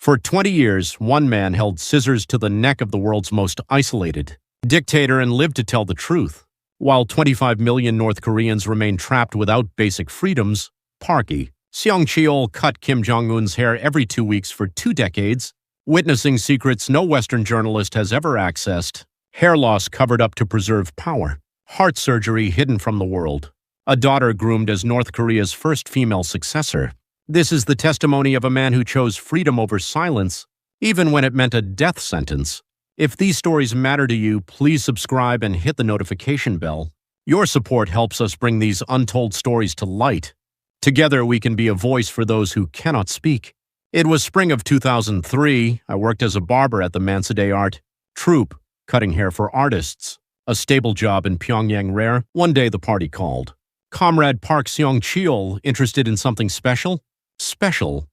For 20 years, one man held scissors to the neck of the world's most isolated dictator and lived to tell the truth. While 25 million North Koreans remain trapped without basic freedoms, Parky Seong-cheol cut Kim Jong-un's hair every 2 weeks for 2 decades, witnessing secrets no Western journalist has ever accessed, hair loss covered up to preserve power, heart surgery hidden from the world, a daughter groomed as North Korea's first female successor. This is the testimony of a man who chose freedom over silence, even when it meant a death sentence. If these stories matter to you, please subscribe and hit the notification bell. Your support helps us bring these untold stories to light. Together, we can be a voice for those who cannot speak. It was spring of 2003. I worked as a barber at the Mansudae Art Troupe, cutting hair for artists. A stable job in Pyongyang rare. One day the party called. Comrade Park Seong-cheol, interested in something special? Special.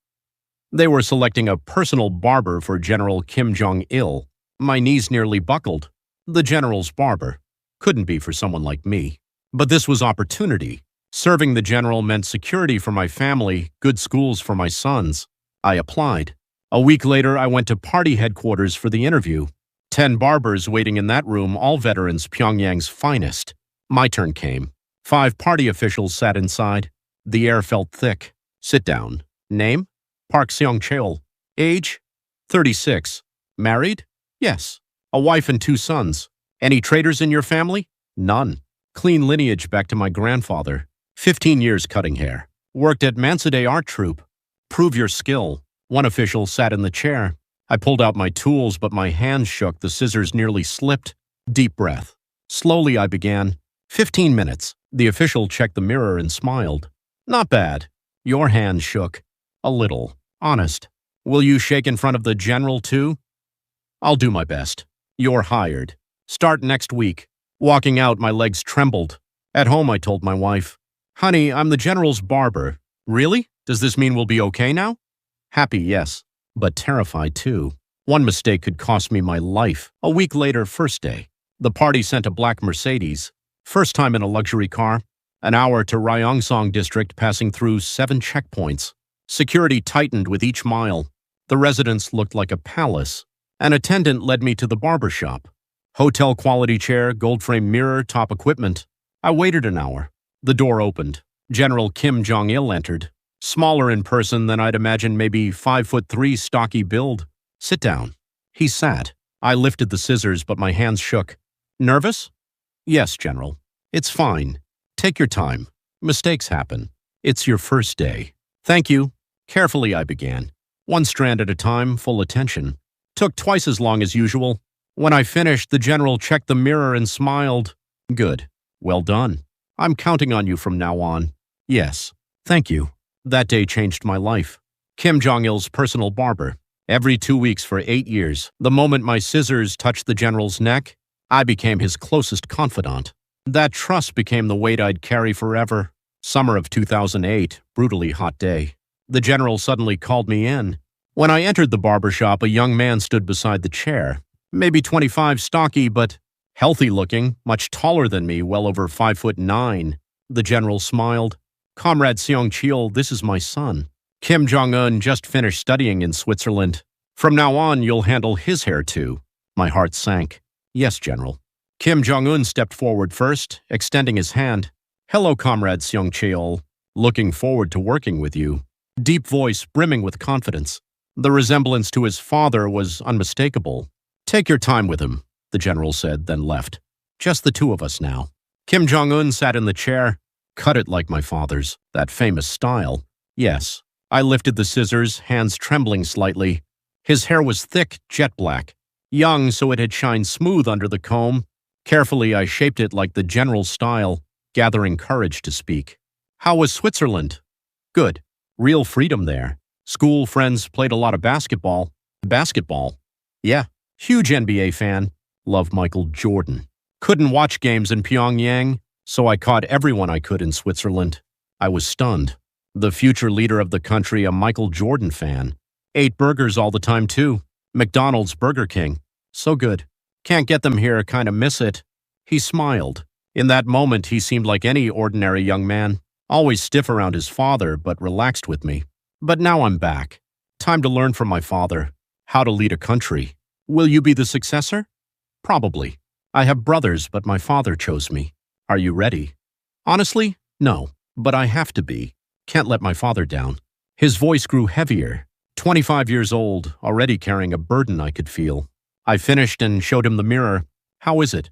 They were selecting a personal barber for General Kim Jong-il. My knees nearly buckled. The general's barber. Couldn't be for someone like me. But this was opportunity. Serving the general meant security for my family, good schools for my sons. I applied. A week later, I went to party headquarters for the interview. 10 barbers waiting in that room, all veterans, Pyongyang's finest. My turn came. 5 party officials sat inside. The air felt thick. Sit down. Name? Park Seong-cheol. Age? 36. Married? Yes. A wife and 2 sons. Any traitors in your family? None. Clean lineage back to my grandfather. 15 years cutting hair. Worked at Mansudae Art Troupe. Prove your skill. One official sat in the chair. I pulled out my tools, but my hands shook. The scissors nearly slipped. Deep breath. Slowly I began. 15 minutes. The official checked the mirror and smiled. Not bad. Your hand shook. A little. Honest. Will you shake in front of the general too? I'll do my best. You're hired. Start next week. Walking out, my legs trembled. At home, I told my wife, "Honey, I'm the general's barber." Really? Does this mean we'll be okay now? Happy, yes, but terrified too. One mistake could cost me my life. A week later, first day. The party sent a black Mercedes. First time in a luxury car. An hour to Ryeongsong district, passing through 7 checkpoints. Security tightened with each mile. The residence looked like a palace. An attendant led me to the barber shop. Hotel quality chair, gold frame mirror, top equipment. I waited an hour. The door opened. General Kim Jong-il entered. Smaller in person than I'd imagined, maybe 5'3", stocky build. Sit down. He sat. I lifted the scissors, but my hands shook. Nervous? Yes, General. It's fine. Take your time. Mistakes happen. It's your first day. Thank you. Carefully I began. 1 strand at a time, full attention. Took twice as long as usual. When I finished, the general checked the mirror and smiled. Good. Well done. I'm counting on you from now on. Yes. Thank you. That day changed my life. Kim Jong-il's personal barber. Every 2 weeks for 8 years. The moment my scissors touched the general's neck, I became his closest confidant. That trust became the weight I'd carry forever. Summer of 2008, brutally hot day. The general suddenly called me in. When I entered the barber shop, a young man stood beside the chair. Maybe 25, stocky, but healthy looking, much taller than me, well over 5'9". The general smiled. Comrade Seong-cheol, this is my son. Kim Jong-un just finished studying in Switzerland. From now on, you'll handle his hair too. My heart sank. Yes, General. Kim Jong-un stepped forward first, extending his hand. Hello, Comrade Seong-cheol. Looking forward to working with you. Deep voice, brimming with confidence. The resemblance to his father was unmistakable. Take your time with him, the general said, then left. Just the 2 of us now. Kim Jong-un sat in the chair. Cut it like my father's, that famous style. Yes. I lifted the scissors, hands trembling slightly. His hair was thick, jet black. Young, so it had shined smooth under the comb. Carefully, I shaped it like the general's style, gathering courage to speak. How was Switzerland? Good. Real freedom there. School friends, played a lot of basketball. Basketball? Yeah. Huge NBA fan. Love Michael Jordan. Couldn't watch games in Pyongyang, so I caught everyone I could in Switzerland. I was stunned. The future leader of the country, a Michael Jordan fan. Ate burgers all the time too. McDonald's, Burger King. So good. Can't get them here, kinda miss it. He smiled. In that moment, he seemed like any ordinary young man. Always stiff around his father, but relaxed with me. But now I'm back. Time to learn from my father how to lead a country. Will you be the successor? Probably. I have brothers, but my father chose me. Are you ready? Honestly, no, but I have to be. Can't let my father down. His voice grew heavier. 25 years old, already carrying a burden I could feel. I finished and showed him the mirror. How is it?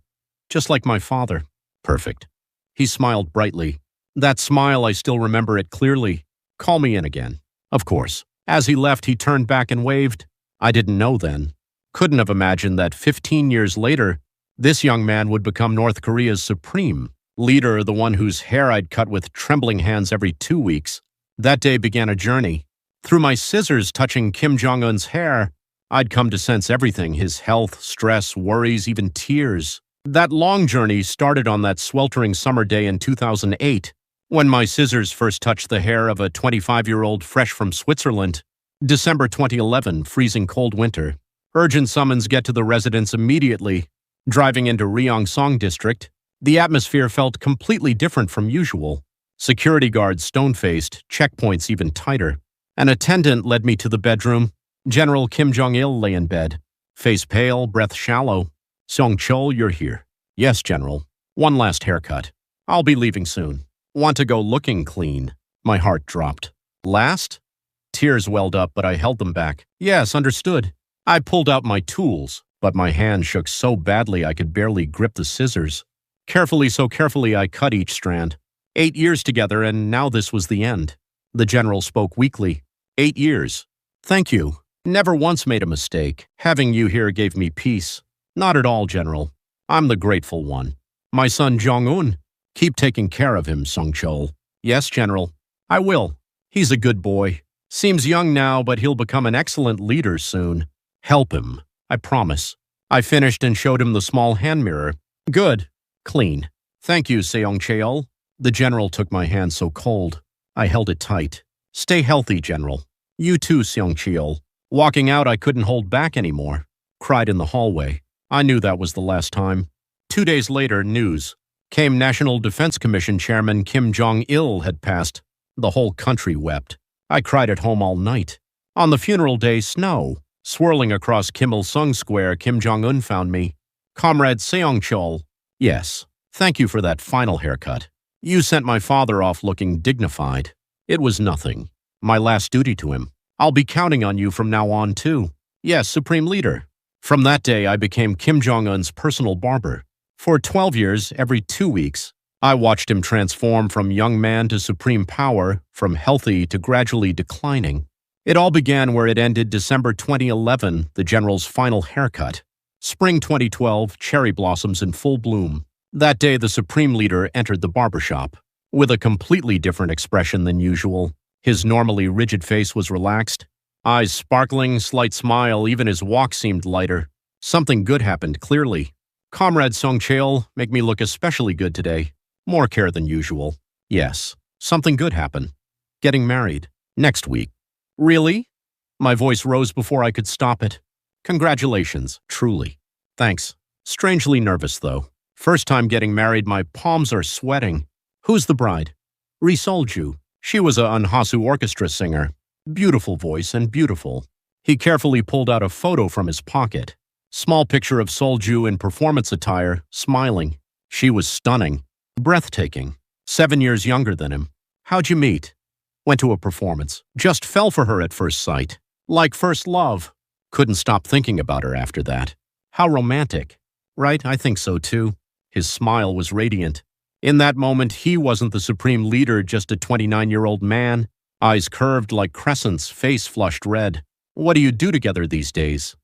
Just like my father. Perfect. He smiled brightly. That smile, I still remember it clearly. Call me in again. Of course. As he left, he turned back and waved. I didn't know then. Couldn't have imagined that 15 years later, this young man would become North Korea's supreme leader, the one whose hair I'd cut with trembling hands every 2 weeks. That day began a journey. Through my scissors touching Kim Jong-un's hair, I'd come to sense everything, his health, stress, worries, even tears. That long journey started on that sweltering summer day in 2008, when my scissors first touched the hair of a 25-year-old fresh from Switzerland. December 2011, freezing cold winter. Urgent summons get to the residence immediately. Driving into Ryongsan district, the atmosphere felt completely different from usual. Security guards stone-faced, checkpoints even tighter. An attendant led me to the bedroom. General Kim Jong-il lay in bed. Face pale, breath shallow. Song-chol, you're here. Yes, General. One last haircut. I'll be leaving soon. Want to go looking clean. My heart dropped. Last? Tears welled up, but I held them back. Yes, understood. I pulled out my tools, but my hand shook so badly I could barely grip the scissors. Carefully, so carefully, I cut each strand. 8 years together, and now this was the end. The general spoke weakly. 8 years. Thank you. Never once made a mistake. Having you here gave me peace. Not at all, General. I'm the grateful one. My son Jong-un. Keep taking care of him, Song-chol. Yes, General. I will. He's a good boy. Seems young now, but he'll become an excellent leader soon. Help him. I promise. I finished and showed him the small hand mirror. Good. Clean. Thank you, Seong-cheol. The general took my hand so cold. I held it tight. Stay healthy, General. You too, Seong-cheol. Walking out, I couldn't hold back anymore. Cried in the hallway. I knew that was the last time. 2 days later, news. Came National Defense Commission Chairman Kim Jong-il had passed. The whole country wept. I cried at home all night. On the funeral day, snow. Swirling across Kim Il-sung Square, Kim Jong-un found me. Comrade Seong-chol. Yes. Thank you for that final haircut. You sent my father off looking dignified. It was nothing. My last duty to him. I'll be counting on you from now on, too. Yes, Supreme Leader. From that day, I became Kim Jong-un's personal barber. For 12 years, every 2 weeks, I watched him transform from young man to supreme power, from healthy to gradually declining. It all began where it ended December 2011, the general's final haircut. Spring 2012, cherry blossoms in full bloom. That day, the Supreme Leader entered the barbershop. With a completely different expression than usual. His normally rigid face was relaxed. Eyes sparkling, slight smile, even his walk seemed lighter. Something good happened, clearly. Comrade Song-cheol, make me look especially good today. More care than usual. Yes, something good happened. Getting married. Next week. Really? My voice rose before I could stop it. Congratulations, truly. Thanks. Strangely nervous, though. First time getting married, my palms are sweating. Who's the bride? Ri Sol-ju. She was a Unhasu orchestra singer. Beautiful voice and beautiful. He carefully pulled out a photo from his pocket. Small picture of Sol-ju in performance attire, smiling. She was stunning. Breathtaking. 7 years younger than him. How'd you meet? Went to a performance. Just fell for her at first sight. Like first love. Couldn't stop thinking about her after that. How romantic. Right, I think so too. His smile was radiant. In that moment, he wasn't the supreme leader, just a 29-year-old man. Eyes curved like crescents, face flushed red. What do you do together these days?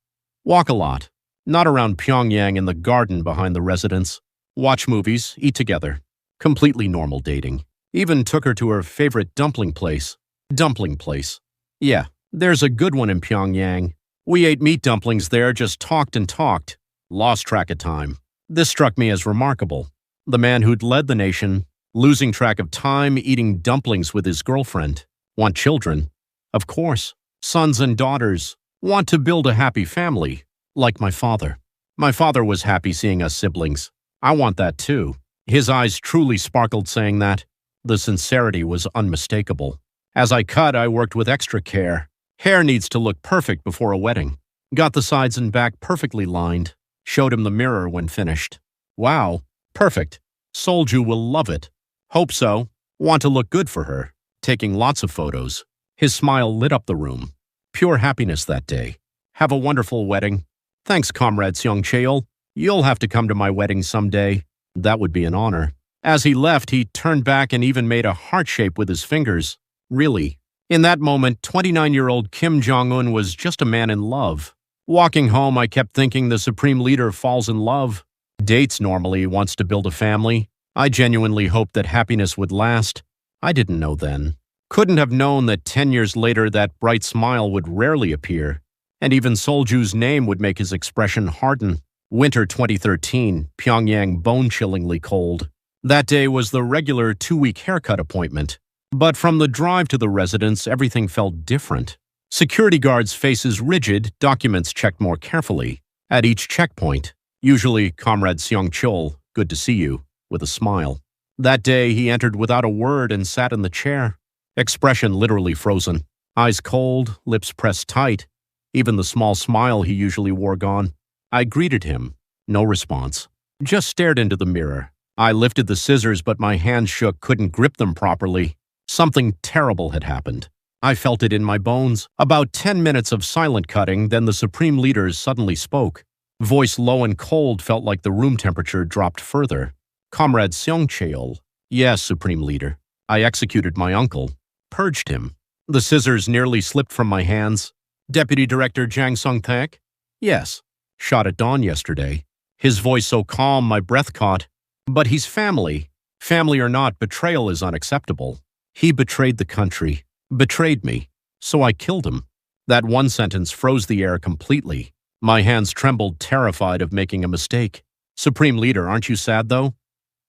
Walk a lot. Not around Pyongyang in the garden behind the residence. Watch movies, eat together. Completely normal dating. Even took her to her favorite dumpling place. Dumpling place. Yeah, there's a good one in Pyongyang. We ate meat dumplings there, just talked and talked. Lost track of time. This struck me as remarkable. The man who'd led the nation, losing track of time, eating dumplings with his girlfriend. Want children? Of course. Sons and daughters. Want to build a happy family. Like my father. My father was happy seeing us siblings. I want that too. His eyes truly sparkled saying that. The sincerity was unmistakable. As I cut, I worked with extra care. Hair needs to look perfect before a wedding. Got the sides and back perfectly lined. Showed him the mirror when finished. Wow, perfect. Solju will love it. Hope so. Want to look good for her. Taking lots of photos. His smile lit up the room. Pure happiness that day. Have a wonderful wedding. Thanks, Comrade Seong Cheol. You'll have to come to my wedding someday. That would be an honor. As he left, he turned back and even made a heart shape with his fingers. Really. In that moment, 29-year-old Kim Jong-un was just a man in love. Walking home, I kept thinking the Supreme Leader falls in love. Dates normally, wants to build a family. I genuinely hoped that happiness would last. I didn't know then. Couldn't have known that 10 years later that bright smile would rarely appear. And even Solju's name would make his expression harden. Winter 2013, Pyongyang bone-chillingly cold. That day was the regular 2-week haircut appointment. But from the drive to the residence, everything felt different. Security guards' faces rigid, documents checked more carefully. At each checkpoint, usually Comrade Seong Chol, good to see you, with a smile. That day, he entered without a word and sat in the chair. Expression literally frozen. Eyes cold, lips pressed tight. Even the small smile he usually wore gone. I greeted him. No response. Just stared into the mirror. I lifted the scissors, but my hands shook, couldn't grip them properly. Something terrible had happened. I felt it in my bones. About 10 minutes of silent cutting, then the Supreme Leader suddenly spoke. Voice low and cold, felt like the room temperature dropped further. Comrade Seong Cheol. Yes, Supreme Leader. I executed my uncle. Purged him. The scissors nearly slipped from my hands. Deputy Director Jang Sung-taek? Yes. Shot at dawn yesterday. His voice so calm my breath caught. But he's family. Family or not, betrayal is unacceptable. He betrayed the country. Betrayed me. So I killed him. That one sentence froze the air completely. My hands trembled, terrified of making a mistake. Supreme Leader, aren't you sad, though?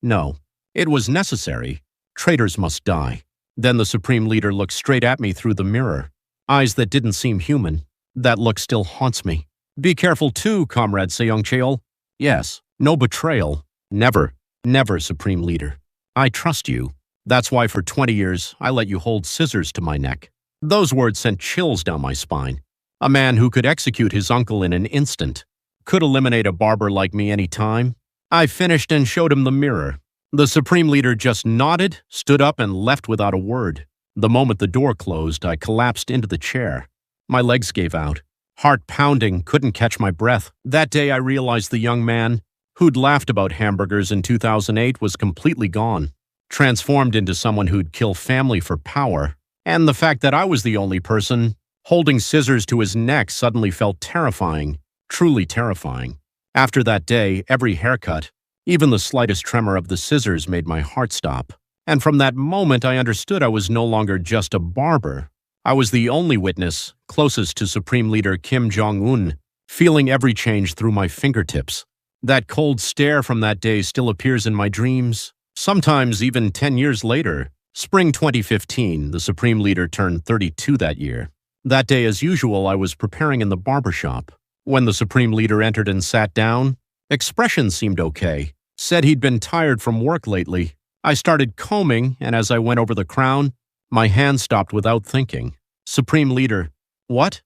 No. It was necessary. Traitors must die. Then the Supreme Leader looked straight at me through the mirror. Eyes that didn't seem human. That look still haunts me. Be careful too, Comrade Seong Cheol. Yes. No betrayal. Never. Never, Supreme Leader. I trust you. That's why for 20 years, I let you hold scissors to my neck. Those words sent chills down my spine. A man who could execute his uncle in an instant. Could eliminate a barber like me any time. I finished and showed him the mirror. The Supreme Leader just nodded, stood up, and left without a word. The moment the door closed, I collapsed into the chair. My legs gave out. Heart pounding, couldn't catch my breath. That day I realized the young man, who'd laughed about hamburgers in 2008, was completely gone. Transformed into someone who'd kill family for power. And the fact that I was the only person holding scissors to his neck suddenly felt terrifying, truly terrifying. After that day, every haircut, even the slightest tremor of the scissors made my heart stop. And from that moment, I understood I was no longer just a barber. I was the only witness, closest to Supreme Leader Kim Jong-un, feeling every change through my fingertips. That cold stare from that day still appears in my dreams. Sometimes even 10 years later. Spring 2015, the Supreme Leader turned 32 that year. That day, as usual, I was preparing in the barbershop. When the Supreme Leader entered and sat down, expression seemed okay. Said he'd been tired from work lately. I started combing, and as I went over the crown, my hand stopped without thinking. Supreme Leader, what?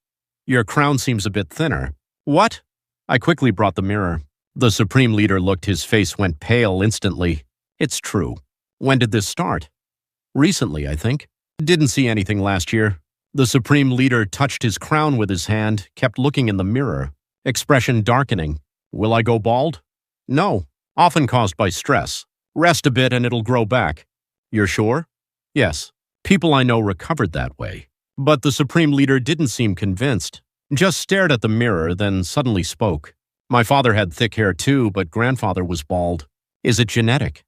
Your crown seems a bit thinner. What? I quickly brought the mirror. The Supreme Leader looked, his face went pale instantly. It's true. When did this start? Recently, I think. Didn't see anything last year. The Supreme Leader touched his crown with his hand, kept looking in the mirror. Expression darkening. Will I go bald? No. Often caused by stress. Rest a bit and it'll grow back. You're sure? Yes. People I know recovered that way. But the Supreme Leader didn't seem convinced. Just stared at the mirror, then suddenly spoke. My father had thick hair too, but grandfather was bald. Is it genetic?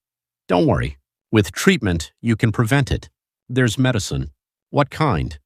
Don't worry. With treatment, you can prevent it. There's medicine. What kind?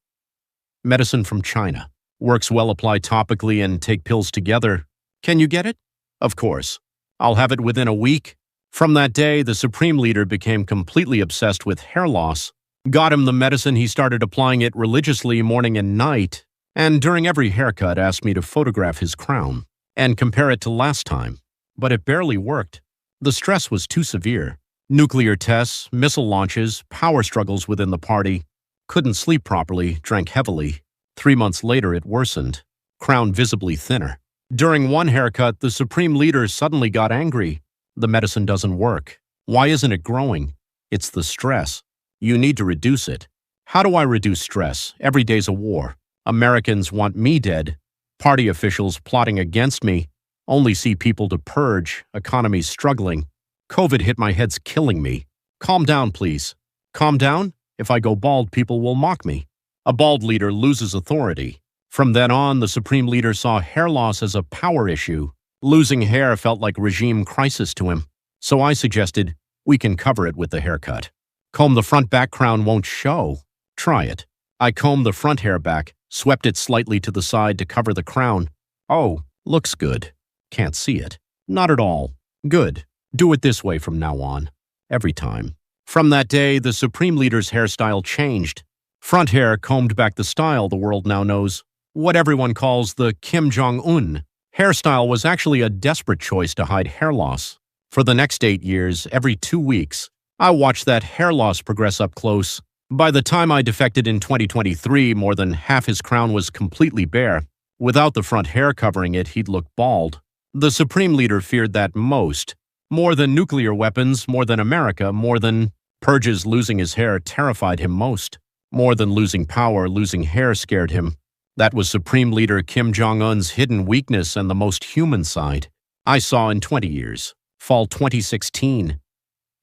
Medicine from China. Works well applied topically and take pills together. Can you get it? Of course. I'll have it within a week. From that day, the Supreme Leader became completely obsessed with hair loss. Got him the medicine, he started applying it religiously morning and night, and during every haircut asked me to photograph his crown and compare it to last time. But it barely worked. The stress was too severe. Nuclear tests, missile launches, power struggles within the party. Couldn't sleep properly, drank heavily. 3 months later, it worsened, crown visibly thinner. During one haircut, the Supreme Leader suddenly got angry. The medicine doesn't work. Why isn't it growing? It's the stress. You need to reduce it. How do I reduce stress? Every day's a war. Americans want me dead. Party officials plotting against me. Only see people to purge. Economy's struggling. COVID hit, my head's killing me. Calm down, please. Calm down? If I go bald, people will mock me. A bald leader loses authority. From then on, the Supreme Leader saw hair loss as a power issue. Losing hair felt like regime crisis to him. So I suggested, we can cover it with the haircut. Comb the front back, crown won't show. Try it. I combed the front hair back, swept it slightly to the side to cover the crown. Oh, looks good. Can't see it. Not at all. Good. Do it this way from now on. Every time. From that day, the Supreme Leader's hairstyle changed. Front hair combed back, the style the world now knows. What everyone calls the Kim Jong-un. Hairstyle was actually a desperate choice to hide hair loss. For the next 8 years, every 2 weeks, I watched that hair loss progress up close. By the time I defected in 2023, more than half his crown was completely bare. Without the front hair covering it, he'd look bald. The Supreme Leader feared that most. More than nuclear weapons, more than America, more than purges. Losing his hair terrified him most. More than losing power, losing hair scared him. That was Supreme Leader Kim Jong-un's hidden weakness and the most human side I saw in 20 years. Fall 2016.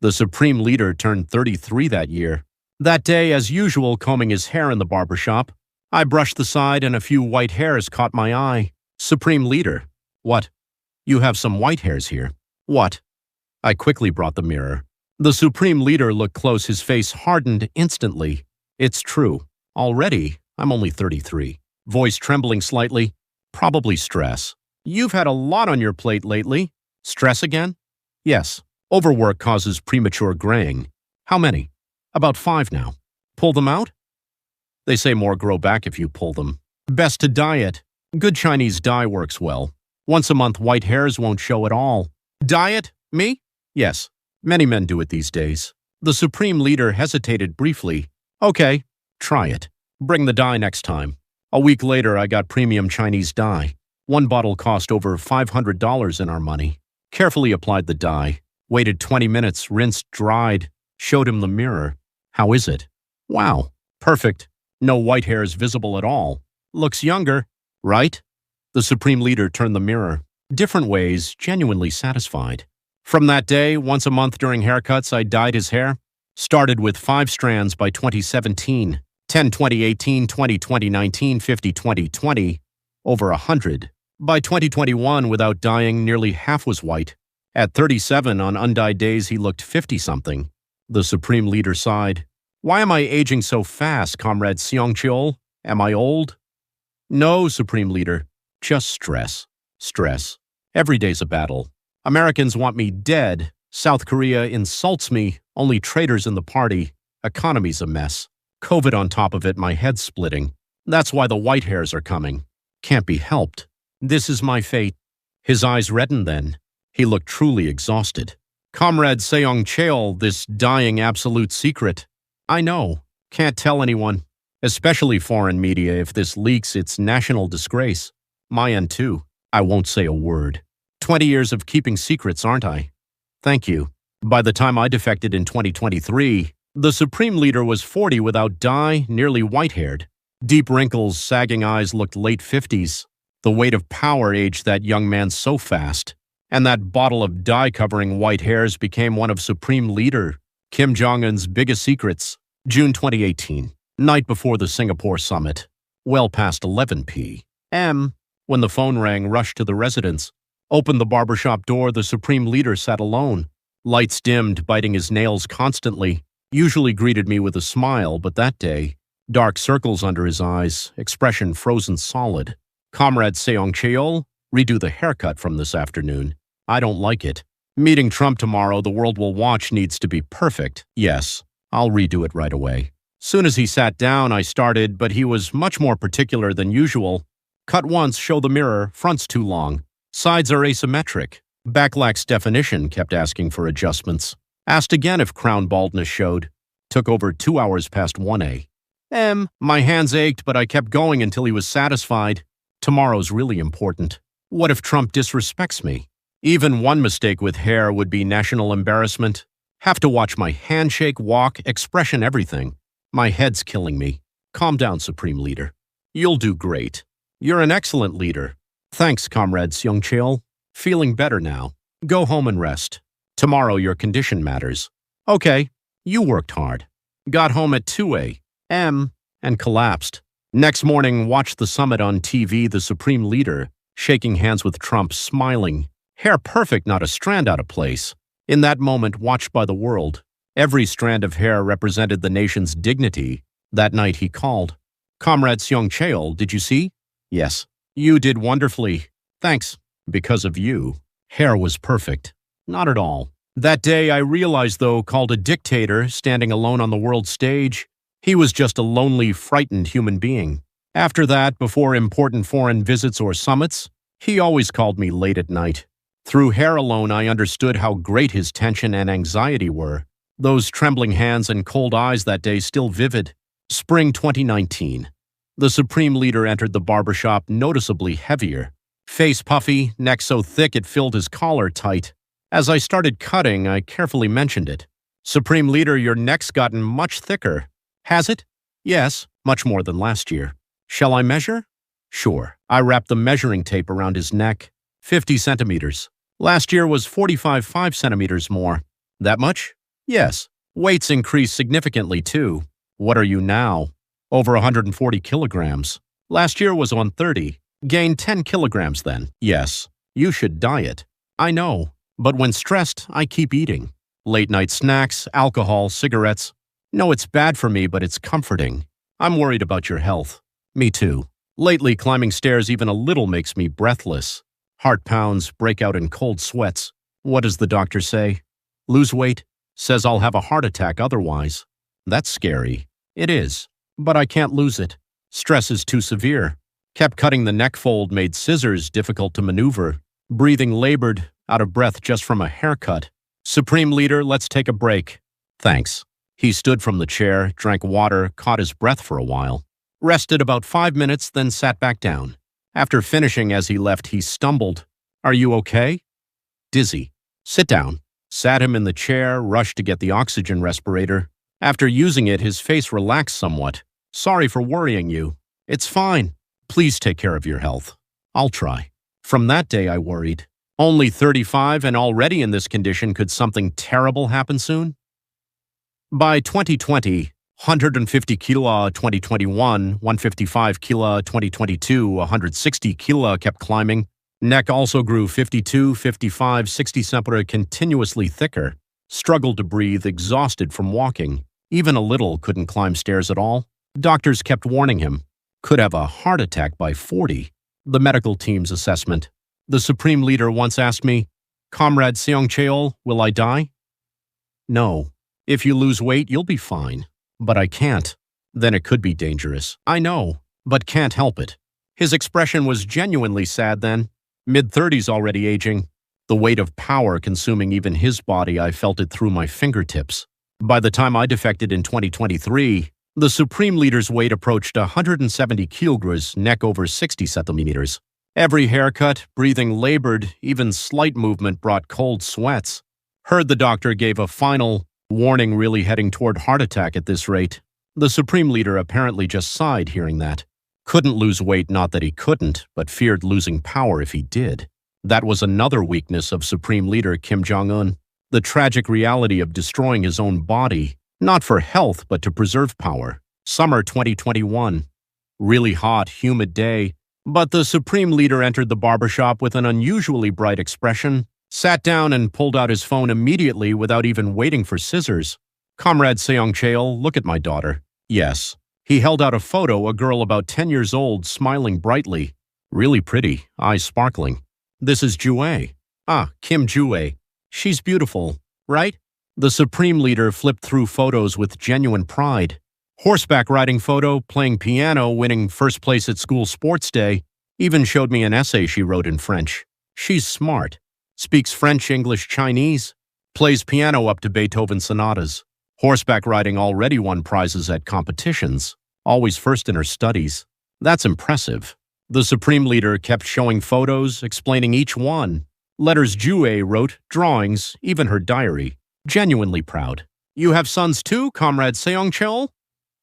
The Supreme Leader turned 33 that year. That day, as usual, combing his hair in the barbershop, I brushed the side and a few white hairs caught my eye. Supreme Leader. What? You have some white hairs here. What? I quickly brought the mirror. The Supreme Leader looked close, his face hardened instantly. It's true. Already, I'm only 33. Voice trembling slightly. Probably stress. You've had a lot on your plate lately. Stress again? Yes. Overwork causes premature graying. How many? About 5 now. Pull them out? They say more grow back if you pull them. Best to dye it. Good Chinese dye works well. Once a month, white hairs won't show at all. Dye it? Me? Yes. Many men do it these days. The Supreme Leader hesitated briefly. Okay, try it. Bring the dye next time. A week later, I got premium Chinese dye. 1 bottle cost over $500 in our money. Carefully applied the dye. Waited 20 minutes, rinsed, dried. Showed him the mirror. How is it? Wow. Perfect. No white hairs visible at all. Looks younger, right? The Supreme Leader turned the mirror. Different ways, genuinely satisfied. From that day, once a month during haircuts, I dyed his hair. Started with 5 strands by 2017. 10 2018, 20 2019, 50 2020. Over 100. By 2021, without dyeing, nearly half was white. At 37, on undyed days, he looked 50-something. The Supreme Leader sighed. Why am I aging so fast, Comrade Seong-cheol? Am I old? No, Supreme Leader. Just stress. Stress. Every day's a battle. Americans want me dead. South Korea insults me. Only traitors in the party. Economy's a mess. COVID on top of it, my head's splitting. That's why the white hairs are coming. Can't be helped. This is my fate. His eyes reddened then. He looked truly exhausted. Comrade Seong-cheol, this dying absolute secret. I know. Can't tell anyone. Especially foreign media. If this leaks, it's national disgrace. My end too. I won't say a word. 20 years of keeping secrets, aren't I? Thank you. By the time I defected in 2023, the Supreme Leader was 40 without dye, nearly white-haired. Deep wrinkles, sagging eyes looked late 50s. The weight of power aged that young man so fast. And that bottle of dye covering white hairs became one of Supreme Leader Kim Jong-un's biggest secrets. June 2018, night before the Singapore summit. Well past 11 p.m. When the phone rang, rushed to the residence. Opened the barbershop door, the Supreme Leader sat alone. Lights dimmed, biting his nails constantly. Usually greeted me with a smile, but that day, dark circles under his eyes, expression frozen solid. Comrade Seong-cheol, redo the haircut from this afternoon. I don't like it. Meeting Trump tomorrow, the world will watch, needs to be perfect. Yes, I'll redo it right away. Soon as he sat down, I started, but he was much more particular than usual. Cut once, show the mirror, front's too long. Sides are asymmetric. Back lacks definition, kept asking for adjustments. Asked again if crown baldness showed. Took over 2 hours past 1 a. My hands ached, but I kept going until he was satisfied. Tomorrow's really important. What if Trump disrespects me? Even one mistake with hair would be national embarrassment. Have to watch my handshake, walk, expression, everything. My head's killing me. Calm down, Supreme Leader. You'll do great. You're an excellent leader. Thanks, Comrade Seung Cheol. Feeling better now. Go home and rest. Tomorrow your condition matters. Okay, you worked hard. Got home at 2 a.m. and collapsed. Next morning, watched the summit on TV, the Supreme Leader, shaking hands with Trump, smiling. Hair perfect, not a strand out of place. In that moment, watched by the world, every strand of hair represented the nation's dignity. That night he called. Comrade Seung Cheol, did you see? Yes. You did wonderfully. Thanks. Because of you. Hair was perfect. Not at all. That day I realized, though, called a dictator, standing alone on the world stage, he was just a lonely, frightened human being. After that, before important foreign visits or summits, he always called me late at night. Through hair alone, I understood how great his tension and anxiety were. Those trembling hands and cold eyes that day still vivid. Spring 2019. The Supreme Leader entered the barbershop noticeably heavier. Face puffy, neck so thick it filled his collar tight. As I started cutting, I carefully mentioned it. Supreme Leader, your neck's gotten much thicker. Has it? Yes, much more than last year. Shall I measure? Sure. I wrapped the measuring tape around his neck. 50 centimeters. Last year was 5 centimeters more. That much? Yes. Weight's increased significantly, too. What are you now? Over 140 kilograms. Last year was 130. Gained 10 kilograms then. Yes. You should diet. I know. But when stressed, I keep eating. Late night snacks, alcohol, cigarettes. No, it's bad for me, but it's comforting. I'm worried about your health. Me too. Lately, climbing stairs even a little makes me breathless. Heart pounds, break out in cold sweats. What does the doctor say? Lose weight? Says I'll have a heart attack otherwise. That's scary. It is. But I can't lose it. Stress is too severe. Kept cutting the neck fold, made scissors difficult to maneuver. Breathing labored, out of breath just from a haircut. Supreme Leader, let's take a break. Thanks. He stood from the chair, drank water, caught his breath for a while. Rested about 5 minutes, then sat back down. After finishing as he left, he stumbled. Are you okay? Dizzy. Sit down. Sat him in the chair, rushed to get the oxygen respirator. After using it, his face relaxed somewhat. Sorry for worrying you. It's fine. Please take care of your health. I'll try. From that day, I worried. Only 35 and already in this condition, could something terrible happen soon? By 2020, 150 kilo 2021, 155 kilo 2022, 160 kilo kept climbing. Neck also grew 52, 55, 60 centimeter continuously thicker. Struggled to breathe, exhausted from walking. Even a little, couldn't climb stairs at all. Doctors kept warning him. Could have a heart attack by 40. The medical team's assessment. The Supreme Leader once asked me, Comrade Seung Cheol, will I die? No. If you lose weight, you'll be fine. But I can't. Then it could be dangerous. I know, but can't help it. His expression was genuinely sad then. Mid-30s already aging. The weight of power consuming even his body, I felt it through my fingertips. By the time I defected in 2023, the Supreme Leader's weight approached 170 kilograms, neck over 60 centimeters. Every haircut, breathing labored, even slight movement brought cold sweats. Heard the doctor gave a final warning, really heading toward heart attack at this rate. The Supreme Leader apparently just sighed hearing that. Couldn't lose weight, not that he couldn't, but feared losing power if he did. That was another weakness of Supreme Leader Kim Jong-un. The tragic reality of destroying his own body, not for health, but to preserve power. Summer 2021. Really hot, humid day. But the Supreme Leader entered the barbershop with an unusually bright expression, sat down and pulled out his phone immediately without even waiting for scissors. Comrade Seung Cheol, look at my daughter. Yes. He held out a photo, a girl about 10 years old, smiling brightly. Really pretty, eyes sparkling. This is Jue. Ah, Kim Jue. She's beautiful, right? The Supreme Leader flipped through photos with genuine pride. Horseback riding photo, playing piano, winning first place at school sports day. Even showed me an essay she wrote in French. She's smart. Speaks French, English, Chinese. Plays piano up to Beethoven sonatas. Horseback riding already won prizes at competitions. always first in her studies. That's impressive. The Supreme Leader kept showing photos, explaining each one. Letters Jue wrote, drawings, even her diary. Genuinely proud. You have sons too, Comrade Seong-cheol?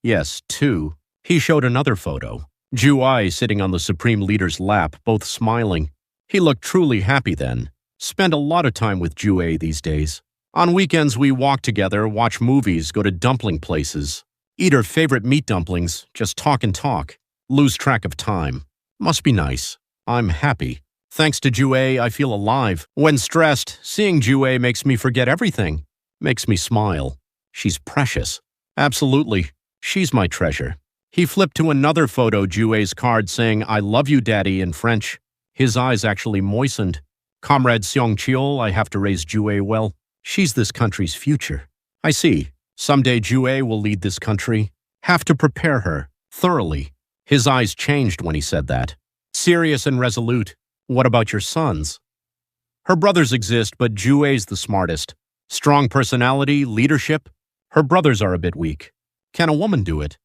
Yes, 2. He showed another photo. Ju-ai sitting on the Supreme Leader's lap, both smiling. He looked truly happy then. Spent a lot of time with Jue these days. On weekends we walk together, watch movies, go to dumpling places. Eat her favorite meat dumplings, just talk and talk. Lose track of time. Must be nice. I'm happy. Thanks to Jue, I feel alive. When stressed, seeing Jue makes me forget everything. Makes me smile. She's precious. Absolutely. She's my treasure. He flipped to another photo, Jue's card saying, I love you, Daddy, in French. His eyes actually moistened. Comrade Seong-cheol, I have to raise Jue well. She's this country's future. I see. Someday Jue will lead this country. Have to prepare her. Thoroughly. His eyes changed when he said that. Serious and resolute. What about your sons? Her brothers exist, but Jue's the smartest. Strong personality, leadership. Her brothers are a bit weak. Can a woman do it?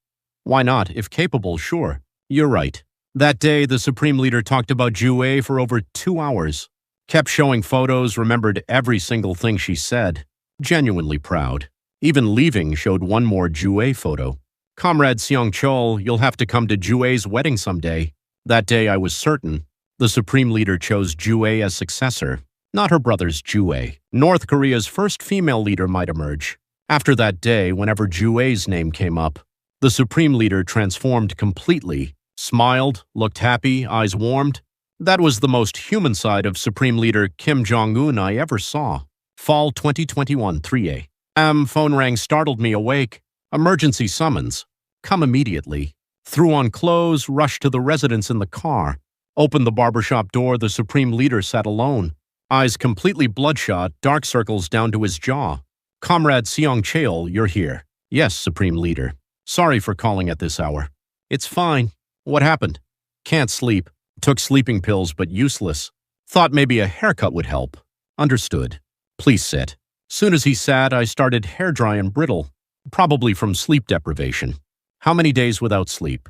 Why not? If capable, sure. You're right. That day, the Supreme Leader talked about Jue for over 2 hours. Kept showing photos, remembered every single thing she said. Genuinely proud. Even leaving showed one more Jue photo. Comrade Seong-cheol, you'll have to come to Jue's wedding someday. That day I was certain. The Supreme Leader chose Jue as successor, not her brother's Jue. North Korea's first female leader might emerge. After that day, whenever Jue's name came up, the Supreme Leader transformed completely, smiled, looked happy, eyes warmed. That was the most human side of Supreme Leader Kim Jong-un I ever saw. Fall 2021, 3 a.m. Phone rang, startled me awake. Emergency summons. Come immediately. Threw on clothes, rushed to the residence in the car. Opened the barbershop door, the Supreme Leader sat alone. Eyes completely bloodshot, dark circles down to his jaw. Comrade Seong-cheol, you're here. Yes, Supreme Leader. Sorry for calling at this hour. It's fine. What happened? Can't sleep. Took sleeping pills, but useless. Thought maybe a haircut would help. Understood. Please sit. Soon as he sat, I started hair dry and brittle. Probably from sleep deprivation. How many days without sleep?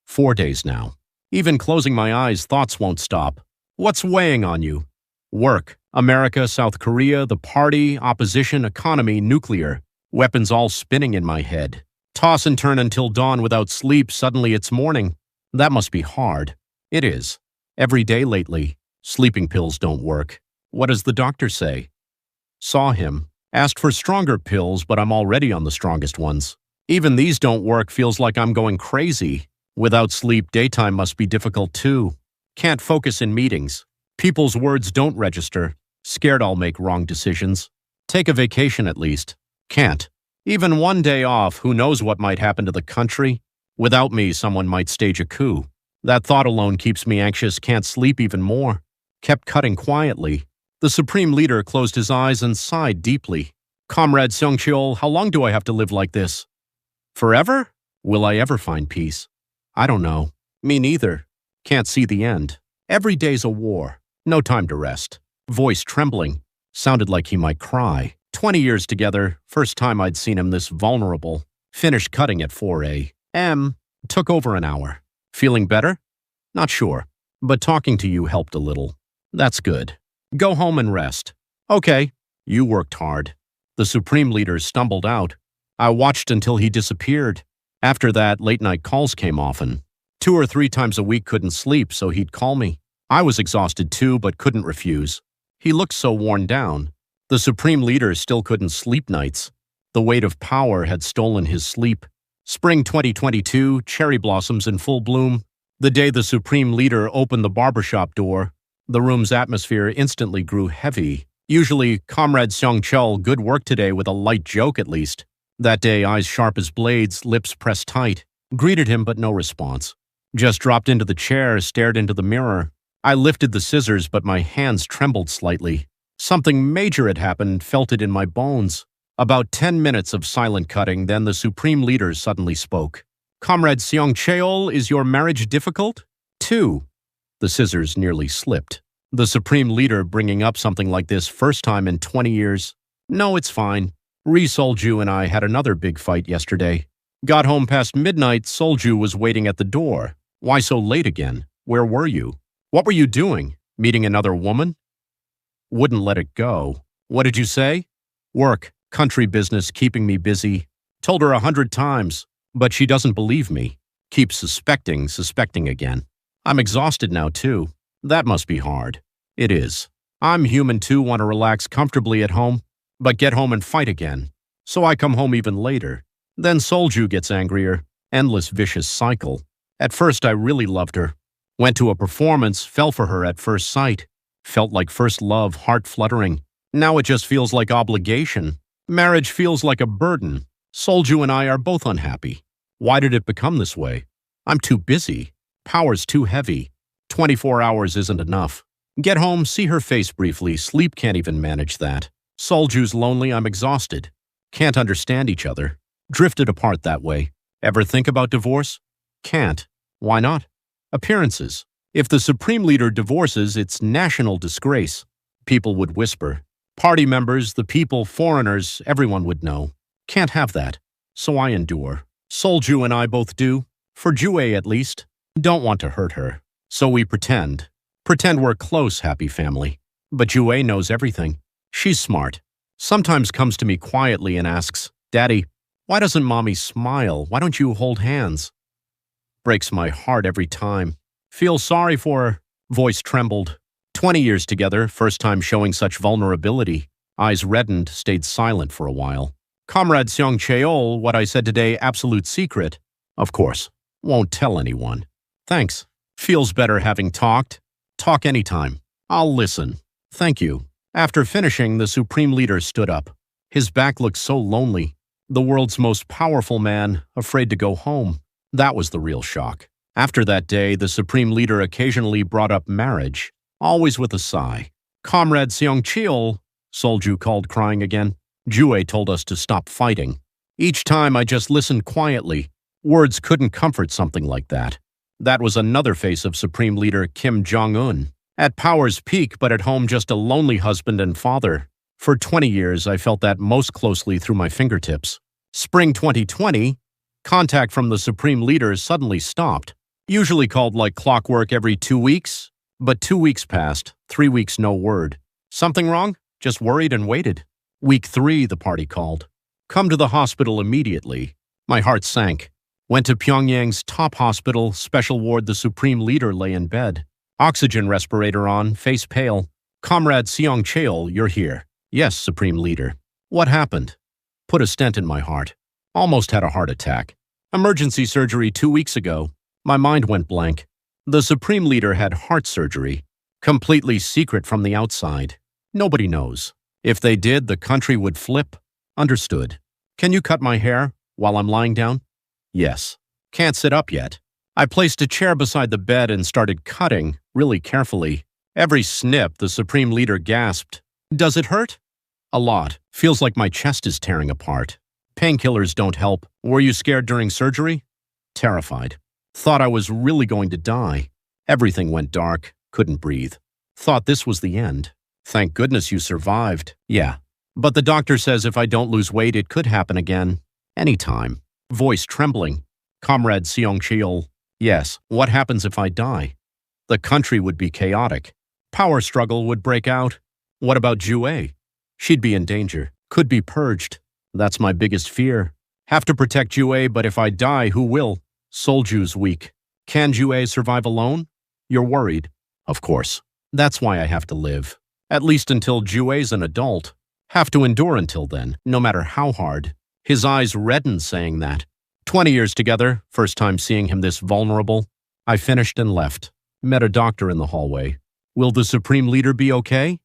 4 days now. Even closing my eyes, thoughts won't stop. What's weighing on you? Work. America, South Korea, the party, opposition, economy, nuclear. Weapons all spinning in my head. Toss and turn until dawn without sleep. Suddenly it's morning. That must be hard. It is. Every day lately. Sleeping pills don't work. What does the doctor say? Saw him. Asked for stronger pills, but I'm already on the strongest ones. Even these don't work. Feels like I'm going crazy. Without sleep, daytime must be difficult too. Can't focus in meetings. People's words don't register. Scared I'll make wrong decisions. Take a vacation at least. Can't. Even one day off, who knows what might happen to the country? Without me, someone might stage a coup. That thought alone keeps me anxious, can't sleep even more. Kept cutting quietly. The Supreme Leader closed his eyes and sighed deeply. Comrade Seong-cheol, how long do I have to live like this? Forever? Will I ever find peace? I don't know. Me neither. Can't see the end. Every day's a war. No time to rest. Voice trembling. Sounded like he might cry. 20 years together, first time I'd seen him this vulnerable. Finished cutting at 4 a.m. Took over an hour. Feeling better? Not sure. But talking to you helped a little. That's good. Go home and rest. Okay. You worked hard. The Supreme Leader stumbled out. I watched until he disappeared. After that, late-night calls came often. 2 or 3 times a week couldn't sleep, so he'd call me. I was exhausted too, but couldn't refuse. He looked so worn down. The Supreme Leader still couldn't sleep nights. The weight of power had stolen his sleep. Spring 2022, cherry blossoms in full bloom. The day the Supreme Leader opened the barbershop door, the room's atmosphere instantly grew heavy. Usually, Comrade Seong-cheol, good work today with a light joke at least. That day, eyes sharp as blades, lips pressed tight. Greeted him, but no response. Just dropped into the chair, stared into the mirror. I lifted the scissors, but my hands trembled slightly. Something major had happened, felt it in my bones. About 10 minutes of silent cutting, then the Supreme Leader suddenly spoke. Comrade Seong-cheol, is your marriage difficult? 2. The scissors nearly slipped. The Supreme Leader bringing up something like this first time in 20 years. No, it's fine. Ri Sol-ju and I had another big fight yesterday. Got home past midnight, Solju was waiting at the door. Why so late again? Where were you? What were you doing? Meeting another woman? Wouldn't let it go. What did you say? Work, country business keeping me busy. Told her 100 times, but she doesn't believe me. Keeps suspecting again. I'm exhausted now too. That must be hard. It is. I'm human too, want to relax comfortably at home, but get home and fight again. So I come home even later. Then Solju gets angrier. Endless vicious cycle. At first I really loved her. Went to a performance, fell for her at first sight. Felt like first love, heart fluttering. Now it just feels like obligation. Marriage feels like a burden. Solju and I are both unhappy. Why did it become this way? I'm too busy. Power's too heavy. 24 hours isn't enough. Get home, see her face briefly. Sleep can't even manage that. Solju's lonely, I'm exhausted. Can't understand each other. Drifted apart that way. Ever think about divorce? Can't. Why not? Appearances. If the Supreme Leader divorces, it's national disgrace. People would whisper. Party members, the people, foreigners, everyone would know. Can't have that. So I endure. Solju and I both do. For Jue at least. Don't want to hurt her. So we pretend. Pretend we're close, happy family. But Jue knows everything. She's smart. Sometimes comes to me quietly and asks, Daddy, why doesn't Mommy smile? Why don't you hold hands? Breaks my heart every time. Feel sorry for her. Voice trembled. 20 years together, first time showing such vulnerability. Eyes reddened, stayed silent for a while. Comrade Seong Cheol, what I said today, absolute secret. Of course. Won't tell anyone. Thanks. Feels better having talked. Talk anytime. I'll listen. Thank you. After finishing, the Supreme Leader stood up. His back looked so lonely. The world's most powerful man, afraid to go home. That was the real shock. After that day, the Supreme Leader occasionally brought up marriage, always with a sigh. Comrade Seong Cheol, Solju called, crying again. Jue told us to stop fighting. Each time I just listened quietly. Words couldn't comfort something like that. That was another face of Supreme Leader Kim Jong-un. At power's peak, but at home just a lonely husband and father. For 20 years, I felt that most closely through my fingertips. Spring 2020, contact from the Supreme Leader suddenly stopped. Usually called like clockwork every 2 weeks, but 2 weeks passed, 3 weeks no word. Something wrong? Just worried and waited. Week 3, the party called. Come to the hospital immediately. My heart sank. Went to Pyongyang's top hospital, special ward. The Supreme Leader lay in bed. Oxygen respirator on, face pale. Comrade Seong Cheol, you're here. Yes, Supreme Leader. What happened? Put a stent in my heart. Almost had a heart attack. Emergency surgery 2 weeks ago. My mind went blank. The Supreme Leader had heart surgery. Completely secret from the outside. Nobody knows. If they did, the country would flip. Understood. Can you cut my hair while I'm lying down? Yes. Can't sit up yet. I placed a chair beside the bed and started cutting, really carefully. Every snip, the Supreme Leader gasped. Does it hurt? A lot. Feels like my chest is tearing apart. Painkillers don't help. Were you scared during surgery? Terrified. Thought I was really going to die. Everything went dark. Couldn't breathe. Thought this was the end. Thank goodness you survived. Yeah. But the doctor says if I don't lose weight, it could happen again. Anytime. Voice trembling. Comrade Seong Cheol. Yes. What happens if I die? The country would be chaotic. Power struggle would break out. What about Jue? She'd be in danger. Could be purged. That's my biggest fear. Have to protect Jue, but if I die, who will? Solju's weak. Can Jue survive alone? You're worried. Of course. That's why I have to live. At least until Jue's an adult. Have to endure until then, no matter how hard. His eyes reddened saying that. 20 years together, first time seeing him this vulnerable. I finished and left. Met a doctor in the hallway. Will the Supreme Leader be okay?